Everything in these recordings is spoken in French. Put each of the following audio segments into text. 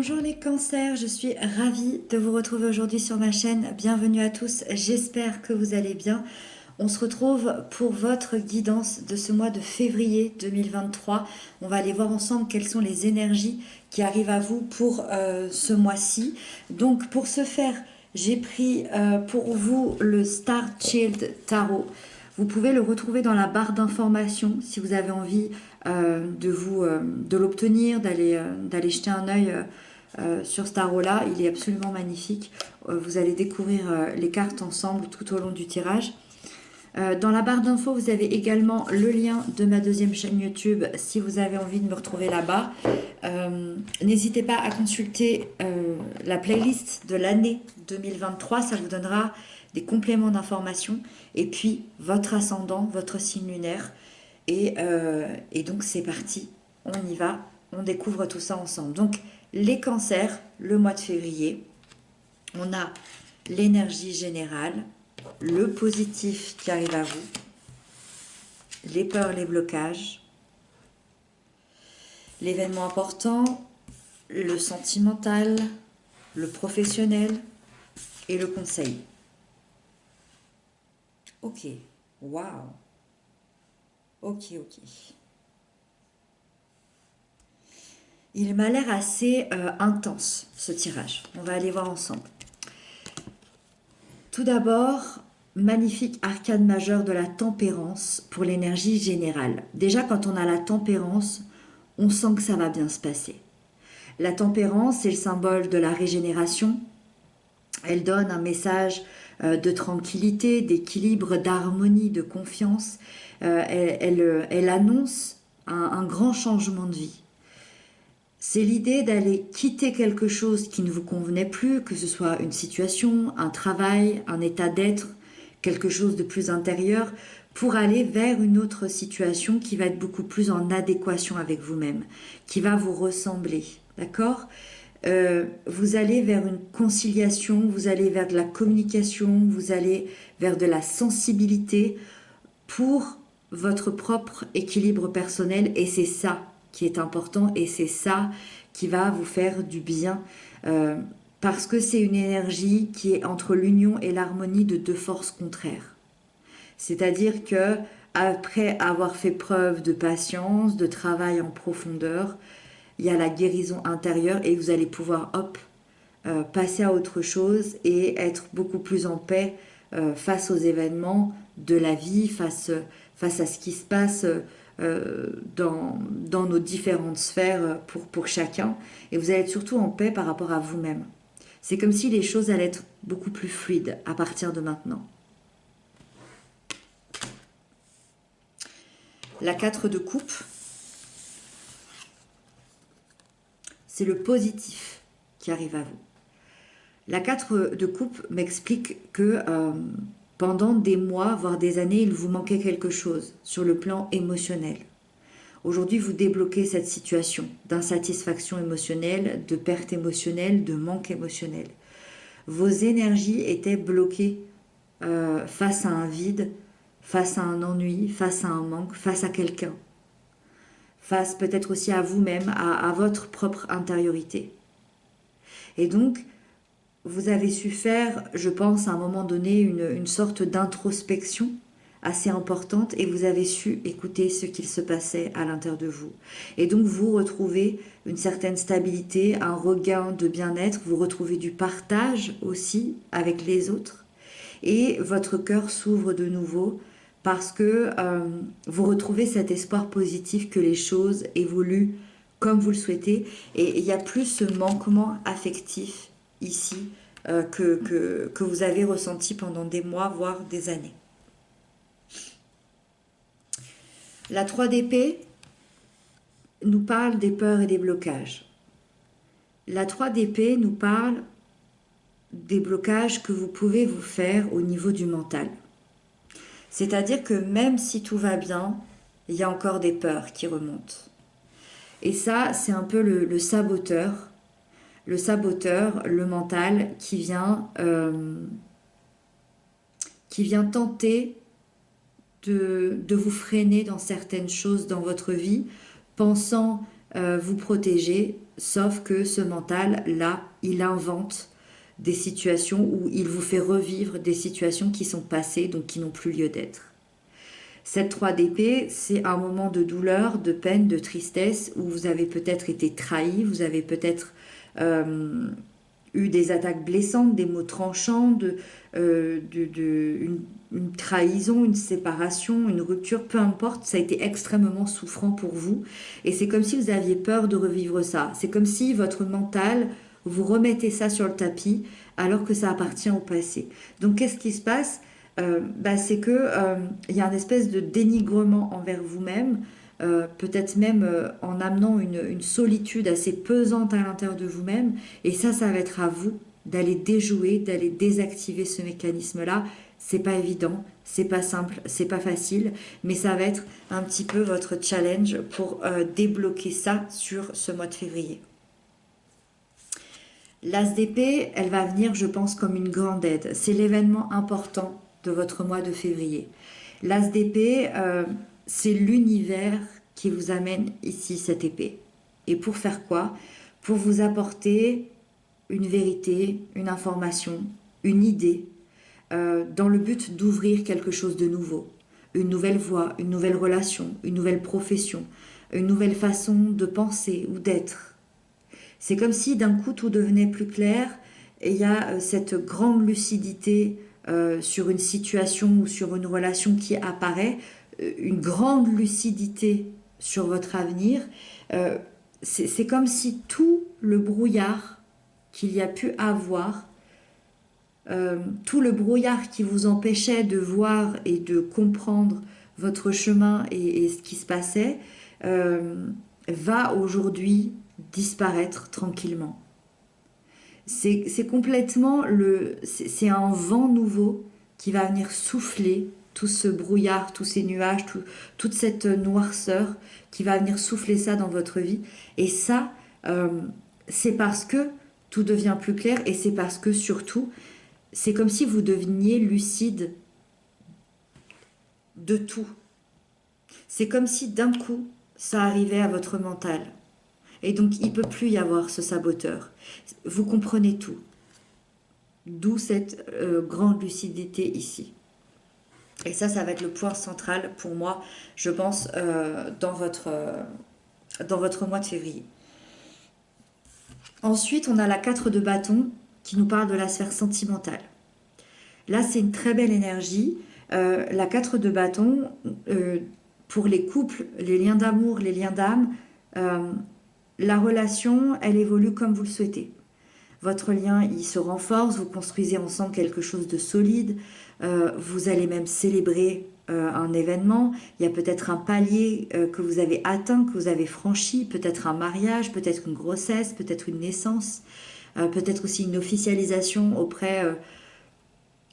Bonjour les cancers, je suis ravie de vous retrouver aujourd'hui sur ma chaîne. Bienvenue à tous, j'espère que vous allez bien. On se retrouve pour votre guidance de ce mois de février 2023. On va aller voir ensemble quelles sont les énergies qui arrivent à vous pour ce mois-ci. Donc pour ce faire, j'ai pris pour vous le Star Child Tarot. Vous pouvez le retrouver dans la barre d'informations si vous avez envie de l'obtenir, d'aller jeter un œil sur ce tarot-là. Il est absolument magnifique. Vous allez découvrir les cartes ensemble tout au long du tirage. Dans la barre d'infos, vous avez également le lien de ma deuxième chaîne YouTube si vous avez envie de me retrouver là-bas. N'hésitez pas à consulter la playlist de l'année 2023, ça vous donnera des compléments d'informations et puis votre ascendant, votre signe lunaire. Et donc c'est parti, on y va, on découvre tout ça ensemble. Donc les cancers, le mois de février, on a l'énergie générale, le positif qui arrive à vous, les peurs, les blocages, l'événement important, le sentimental, le professionnel et le conseil. Ok, waouh. Ok. Il m'a l'air assez intense, ce tirage. On va aller voir ensemble. Tout d'abord, magnifique arcane majeure de la tempérance pour l'énergie générale. Déjà, quand on a la tempérance, on sent que ça va bien se passer. La tempérance, c'est le symbole de la régénération. Elle donne un message de tranquillité, d'équilibre, d'harmonie, de confiance. Elle annonce un grand changement de vie. C'est l'idée d'aller quitter quelque chose qui ne vous convenait plus, que ce soit une situation, un travail, un état d'être, quelque chose de plus intérieur, pour aller vers une autre situation qui va être beaucoup plus en adéquation avec vous-même, qui va vous ressembler, d'accord ? Vous allez vers une conciliation, vous allez vers de la communication, vous allez vers de la sensibilité pour votre propre équilibre personnel, et c'est ça qui est important et c'est ça qui va vous faire du bien parce que c'est une énergie qui est entre l'union et l'harmonie de deux forces contraires. C'est-à-dire que après avoir fait preuve de patience, de travail en profondeur, il y a la guérison intérieure et vous allez pouvoir passer à autre chose et être beaucoup plus en paix face aux événements de la vie, face à ce qui se passe dans nos différentes sphères pour chacun. Et vous allez être surtout en paix par rapport à vous-même. C'est comme si les choses allaient être beaucoup plus fluides à partir de maintenant. La 4 de coupe, c'est le positif qui arrive à vous. La 4 de coupe m'explique que pendant des mois, voire des années, il vous manquait quelque chose sur le plan émotionnel. Aujourd'hui, vous débloquez cette situation d'insatisfaction émotionnelle, de perte émotionnelle, de manque émotionnel. Vos énergies étaient bloquées face à un vide, face à un ennui, face à un manque, face à quelqu'un. Face peut-être aussi à vous-même, à votre propre intériorité. Et donc, vous avez su faire, je pense, à un moment donné, une sorte d'introspection assez importante et vous avez su écouter ce qu'il se passait à l'intérieur de vous. Et donc, vous retrouvez une certaine stabilité, un regain de bien-être, vous retrouvez du partage aussi avec les autres et votre cœur s'ouvre de nouveau parce que vous retrouvez cet espoir positif que les choses évoluent comme vous le souhaitez et il n'y a plus ce manquement affectif ici que vous avez ressenti pendant des mois, voire des années. La 3 d'épée nous parle des peurs et des blocages. La 3 d'épée nous parle des blocages que vous pouvez vous faire au niveau du mental. C'est-à-dire que même si tout va bien, il y a encore des peurs qui remontent. Et ça, c'est un peu le saboteur, le mental qui vient tenter de vous freiner dans certaines choses dans votre vie, pensant vous protéger, sauf que ce mental-là, il invente des situations où il vous fait revivre des situations qui sont passées, donc qui n'ont plus lieu d'être. Cette 3 d'épée, c'est un moment de douleur, de peine, de tristesse, où vous avez peut-être été trahi, vous avez peut-être eu des attaques blessantes, des mots tranchants, une trahison, une séparation, une rupture, peu importe, ça a été extrêmement souffrant pour vous. Et c'est comme si vous aviez peur de revivre ça. C'est comme si votre mental, vous remettez ça sur le tapis alors que ça appartient au passé. Donc qu'est-ce qui se passe? C'est que il y a une espèce de dénigrement envers vous-même, peut-être même en amenant une solitude assez pesante à l'intérieur de vous-même. Et ça va être à vous d'aller déjouer, d'aller désactiver ce mécanisme-là. C'est pas évident, c'est pas simple, c'est pas facile, mais ça va être un petit peu votre challenge pour débloquer ça sur ce mois de février. L'As d'épée, elle va venir, je pense, comme une grande aide. C'est l'événement important de votre mois de février. L'As d'épée, c'est l'univers qui vous amène ici cette épée. Et pour faire quoi? Pour vous apporter une vérité, une information, une idée, dans le but d'ouvrir quelque chose de nouveau. Une nouvelle voie, une nouvelle relation, une nouvelle profession, une nouvelle façon de penser ou d'être. C'est comme si d'un coup tout devenait plus clair et il y a cette grande lucidité sur une situation ou sur une relation qui apparaît, une grande lucidité sur votre avenir. C'est comme si tout le brouillard qu'il y a pu avoir, tout le brouillard qui vous empêchait de voir et de comprendre votre chemin et ce qui se passait, va aujourd'hui disparaître tranquillement. C'est complètement c'est un vent nouveau qui va venir souffler tout ce brouillard, tous ces nuages, toute cette noirceur qui va venir souffler ça dans votre vie. Et ça, c'est parce que tout devient plus clair et c'est parce que surtout, c'est comme si vous deveniez lucide de tout. C'est comme si d'un coup, ça arrivait à votre mental. Et donc, il ne peut plus y avoir ce saboteur. Vous comprenez tout. D'où cette grande lucidité ici. Et ça va être le point central pour moi, je pense, dans votre mois de février. Ensuite, on a la 4 de bâton qui nous parle de la sphère sentimentale. Là, c'est une très belle énergie. La 4 de bâton, pour les couples, les liens d'amour, les liens d'âme, la relation, elle évolue comme vous le souhaitez. Votre lien, il se renforce, vous construisez ensemble quelque chose de solide, vous allez même célébrer un événement, il y a peut-être un palier que vous avez atteint, que vous avez franchi, peut-être un mariage, peut-être une grossesse, peut-être une naissance, peut-être aussi une officialisation auprès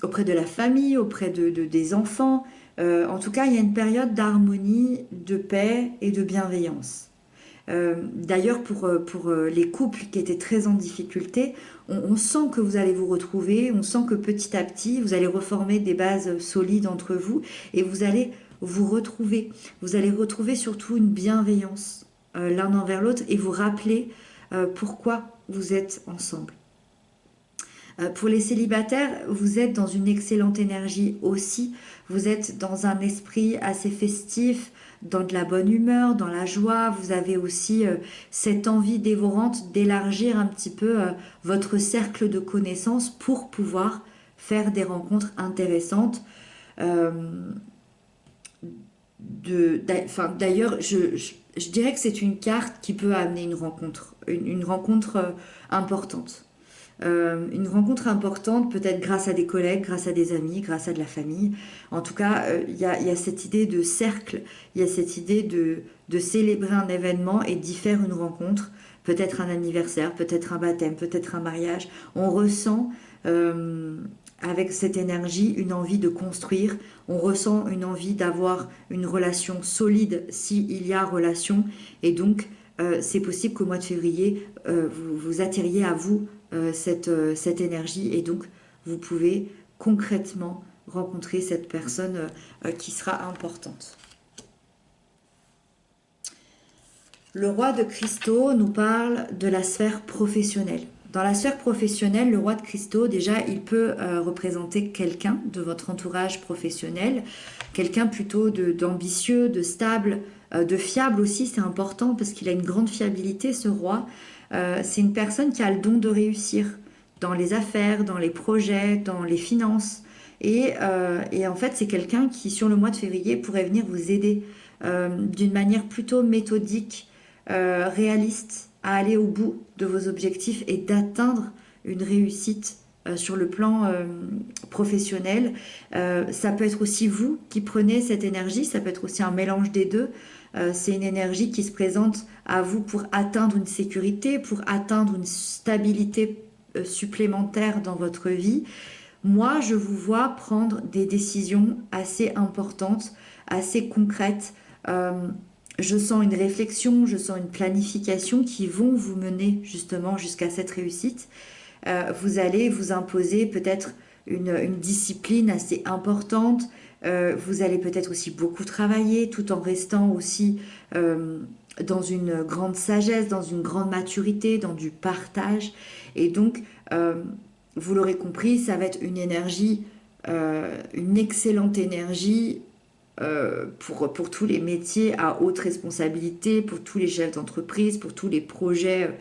de la famille, auprès des enfants. En tout cas, il y a une période d'harmonie, de paix et de bienveillance. D'ailleurs, pour les couples qui étaient très en difficulté, on sent que vous allez vous retrouver, on sent que petit à petit, vous allez reformer des bases solides entre vous et vous allez vous retrouver. Vous allez retrouver surtout une bienveillance l'un envers l'autre et vous rappeler pourquoi vous êtes ensemble. Pour les célibataires, vous êtes dans une excellente énergie aussi. Vous êtes dans un esprit assez festif, dans de la bonne humeur, dans la joie. Vous avez aussi cette envie dévorante d'élargir un petit peu votre cercle de connaissances pour pouvoir faire des rencontres intéressantes. D'ailleurs, je dirais que c'est une carte qui peut amener une rencontre importante. Une rencontre importante, peut-être grâce à des collègues, grâce à des amis, grâce à de la famille. En tout cas, il y a cette idée de cercle, il y a cette idée de célébrer un événement et d'y faire une rencontre, peut-être un anniversaire, peut-être un baptême, peut-être un mariage. On ressent avec cette énergie une envie de construire, on ressent une envie d'avoir une relation solide s'il y a relation, et donc c'est possible qu'au mois de février, vous attiriez à vous cette énergie et donc vous pouvez concrètement rencontrer cette personne qui sera importante. Le roi de cristaux nous parle de la sphère professionnelle. Dans la sphère professionnelle, le roi de cristaux, déjà, il peut représenter quelqu'un de votre entourage professionnel, quelqu'un plutôt d'ambitieux, de stable, de fiable aussi, c'est important parce qu'il a une grande fiabilité, ce roi. C'est une personne qui a le don de réussir dans les affaires, dans les projets, dans les finances. Et en fait, c'est quelqu'un qui, sur le mois de février, pourrait venir vous aider d'une manière plutôt méthodique, réaliste, à aller au bout de vos objectifs et d'atteindre une réussite sur le plan professionnel. Ça peut être aussi vous qui prenez cette énergie, ça peut être aussi un mélange des deux. C'est une énergie qui se présente à vous pour atteindre une sécurité, pour atteindre une stabilité supplémentaire dans votre vie. Moi, je vous vois prendre des décisions assez importantes, assez concrètes. Euh, je sens une réflexion, je sens une planification qui vont vous mener justement jusqu'à cette réussite. Vous allez vous imposer peut-être une discipline assez importante. Vous allez peut-être aussi beaucoup travailler tout en restant aussi dans une grande sagesse, dans une grande maturité, dans du partage. Et donc, vous l'aurez compris, ça va être une énergie, une excellente énergie pour tous les métiers à haute responsabilité, pour tous les chefs d'entreprise, pour tous les projets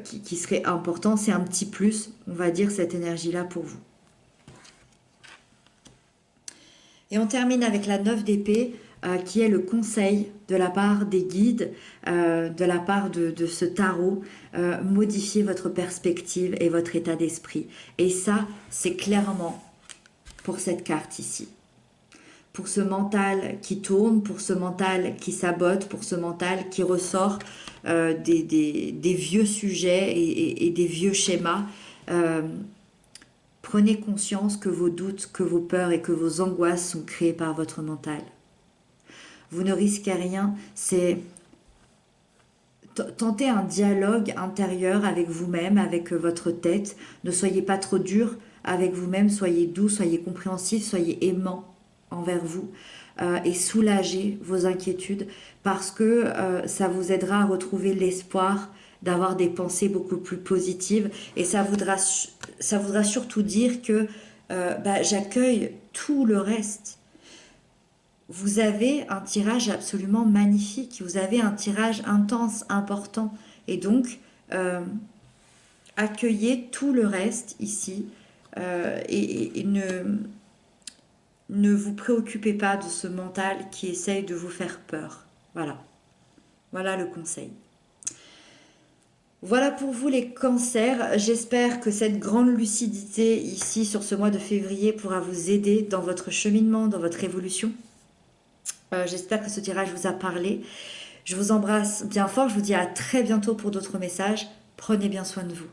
qui seraient importants. C'est un petit plus, on va dire, cette énergie-là pour vous. Et on termine avec la 9 d'épée, qui est le conseil de la part des guides, de la part de ce tarot. Modifiez votre perspective et votre état d'esprit. Et ça, c'est clairement pour cette carte ici. Pour ce mental qui tourne, pour ce mental qui sabote, pour ce mental qui ressort des vieux sujets et des vieux schémas. Prenez conscience que vos doutes, que vos peurs et que vos angoisses sont créés par votre mental. Vous ne risquez rien, c'est tenter un dialogue intérieur avec vous-même, avec votre tête. Ne soyez pas trop dur avec vous-même, soyez doux, soyez compréhensif, soyez aimant envers vous et soulagez vos inquiétudes parce que ça vous aidera à retrouver l'espoir d'avoir des pensées beaucoup plus positives et ça voudra surtout dire que j'accueille tout le reste. Vous avez un tirage absolument magnifique, vous avez un tirage intense, important et donc accueillez tout le reste ici et ne vous préoccupez pas de ce mental qui essaye de vous faire peur. Voilà. Voilà le conseil. Voilà pour vous les cancers. J'espère que cette grande lucidité ici sur ce mois de février pourra vous aider dans votre cheminement, dans votre évolution. J'espère que ce tirage vous a parlé. Je vous embrasse bien fort. Je vous dis à très bientôt pour d'autres messages. Prenez bien soin de vous.